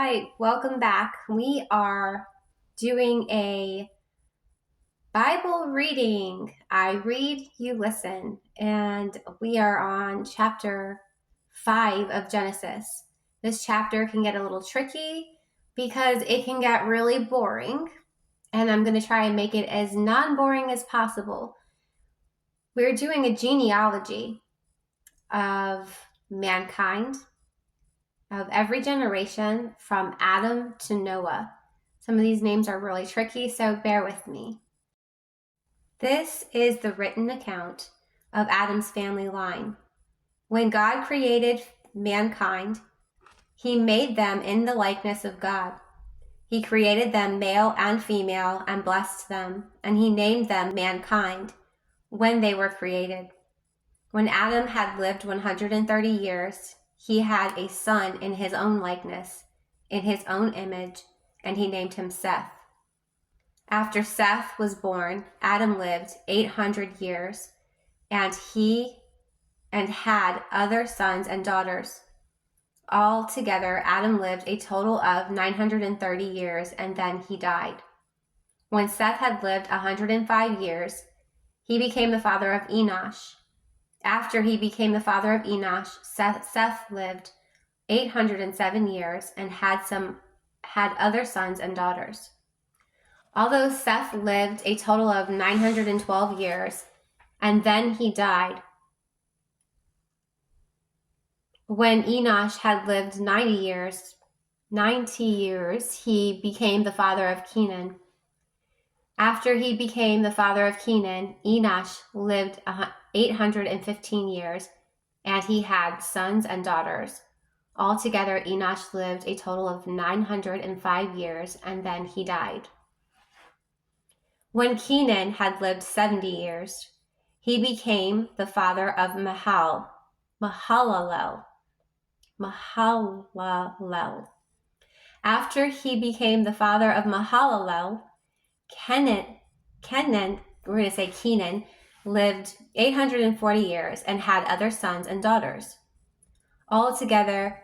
Hi, welcome back. We are doing a Bible reading. I read, you listen, and we are on chapter 5 of Genesis. This chapter can get a little tricky because it can get really boring, and I'm going to try and make it as non-boring as possible. We're doing a genealogy of mankind, of every generation from Adam to Noah. Some of these names are really tricky, so bear with me. This is the written account of Adam's family line. When God created mankind, he made them in the likeness of God. He created them male and female and blessed them, and he named them mankind when they were created. When Adam had lived 130 years, he had a son in his own likeness, in his own image, and he named him Seth. After Seth was born, Adam lived 800 years, and had other sons and daughters. Altogether, Adam lived a total of 930 years, and then he died. When Seth had lived 105 years, he became the father of Enosh. After he became the father of Enosh, Seth lived 807 years and had other sons and daughters. Although Seth lived a total of 912 years, and then he died. When Enosh had lived 90 years, he became the father of Kenan. After he became the father of Kenan, Enosh lived 815 years, and he had sons and daughters. Altogether, Enosh lived a total of 905 years, and then he died. When Kenan had lived 70 years, he became the father of Mahalalel. After he became the father of Mahalalel, Kenan lived 840 years and had other sons and daughters. Altogether,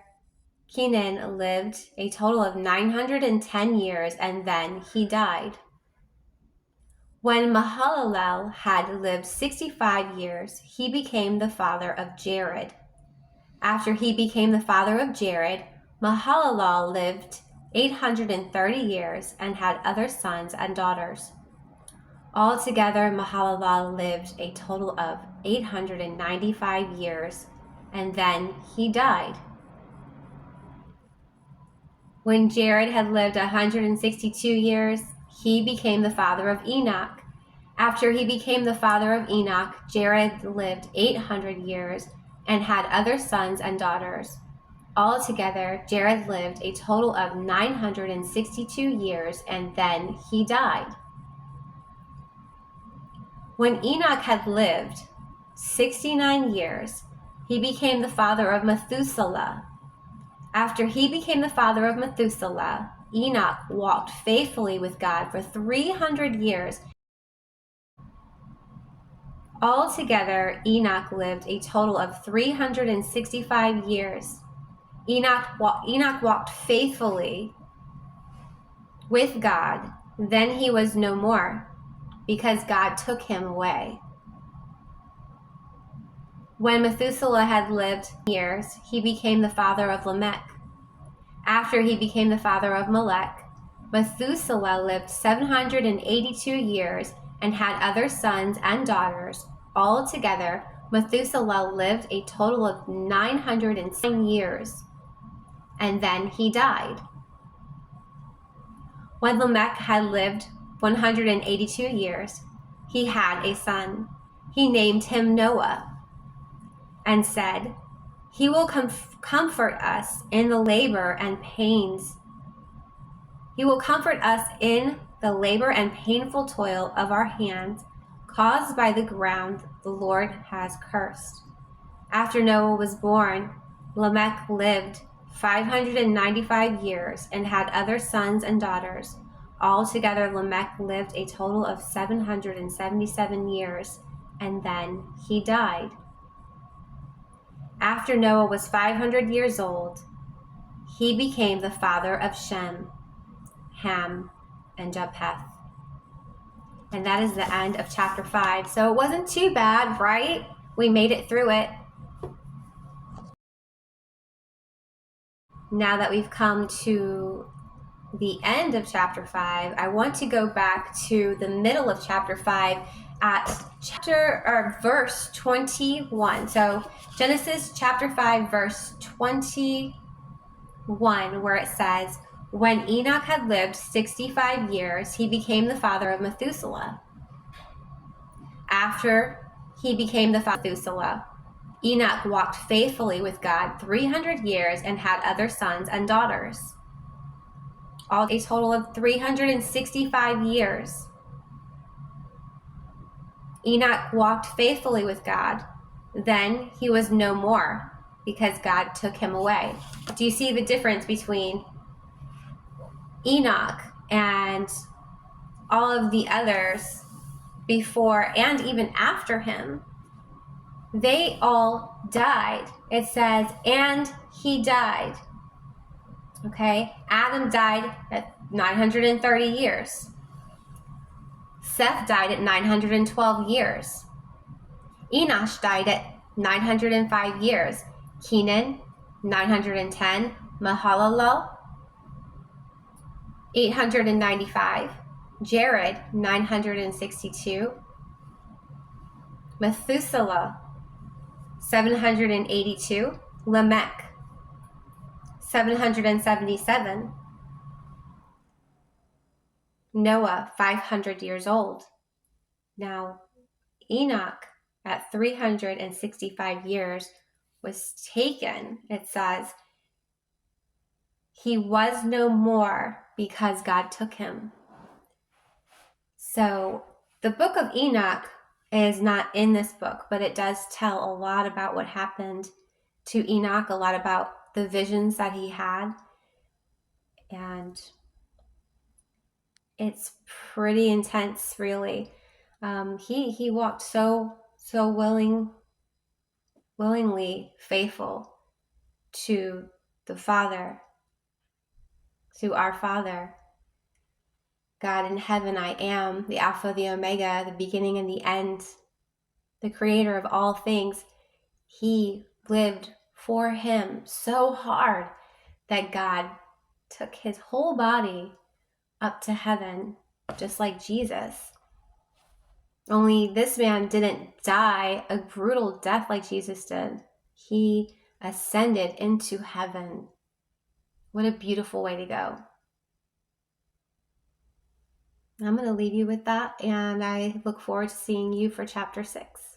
Kenan lived a total of 910 years, and then he died. When Mahalalel had lived 65 years, he became the father of Jared. After he became the father of Jared, Mahalalel lived 830 years and had other sons and daughters. Altogether, Mahalalel lived a total of 895 years, and then he died. When Jared had lived 162 years, he became the father of Enoch. After he became the father of Enoch, Jared lived 800 years and had other sons and daughters. Altogether, Jared lived a total of 962 years, and then he died. When Enoch had lived 69 years, he became the father of Methuselah. After he became the father of Methuselah, Enoch walked faithfully with God for 300 years. Altogether, Enoch lived a total of 365 years. Enoch walked faithfully with God. Then he was no more, because God took him away. When Methuselah had lived years, he became the father of Lamech. After he became the father of Melech, Methuselah lived 782 years and had other sons and daughters. Altogether, Methuselah lived a total of 907 years, and then he died. When Lamech had lived 182 years, he had a son. He named him Noah and said, "He will comfort us in the labor and pains. He will comfort us in the labor and painful toil of our hands, caused by the ground the Lord has cursed." After Noah was born, Lamech lived 595 years and had other sons and daughters. Altogether, Lamech lived a total of 777 years, and then he died. After Noah was 500 years old, he became the father of Shem, Ham, and Japheth. And that is the end of chapter 5. So it wasn't too bad, right? We made it through it. Now that we've come to the end of chapter 5, I want to go back to the middle of chapter 5 at verse 21. So Genesis chapter 5, verse 21, where it says, when Enoch had lived 65 years, he became the father of Methuselah. After he became the father of Methuselah, Enoch walked faithfully with God 300 years and had other sons and daughters. All a total of 365 years. Enoch walked faithfully with God. Then he was no more because God took him away. Do you see the difference between Enoch and all of the others before and even after him? They all died. It says, and he died. Okay, Adam died at 930 years. Seth died at 912 years. Enosh died at 905 years. Kenan, 910. Mahalalel, 895. Jared, 962. Methuselah, 782. Lamech, 777. Noah, 500 years old. Now, Enoch, at 365 years, was taken. It says, he was no more because God took him. So the book of Enoch is not in this book, but it does tell a lot about what happened to Enoch, a lot about the visions that he had. And it's pretty intense, really. He walked so willingly faithful to the Father, to our Father. God in heaven, I am the Alpha, the Omega, the beginning and the end, the creator of all things. He lived for him so hard that God took his whole body up to heaven, just like Jesus. Only this man didn't die a brutal death like Jesus did. He ascended into heaven. What a beautiful way to go. I'm going to leave you with that, and I look forward to seeing you for chapter 6.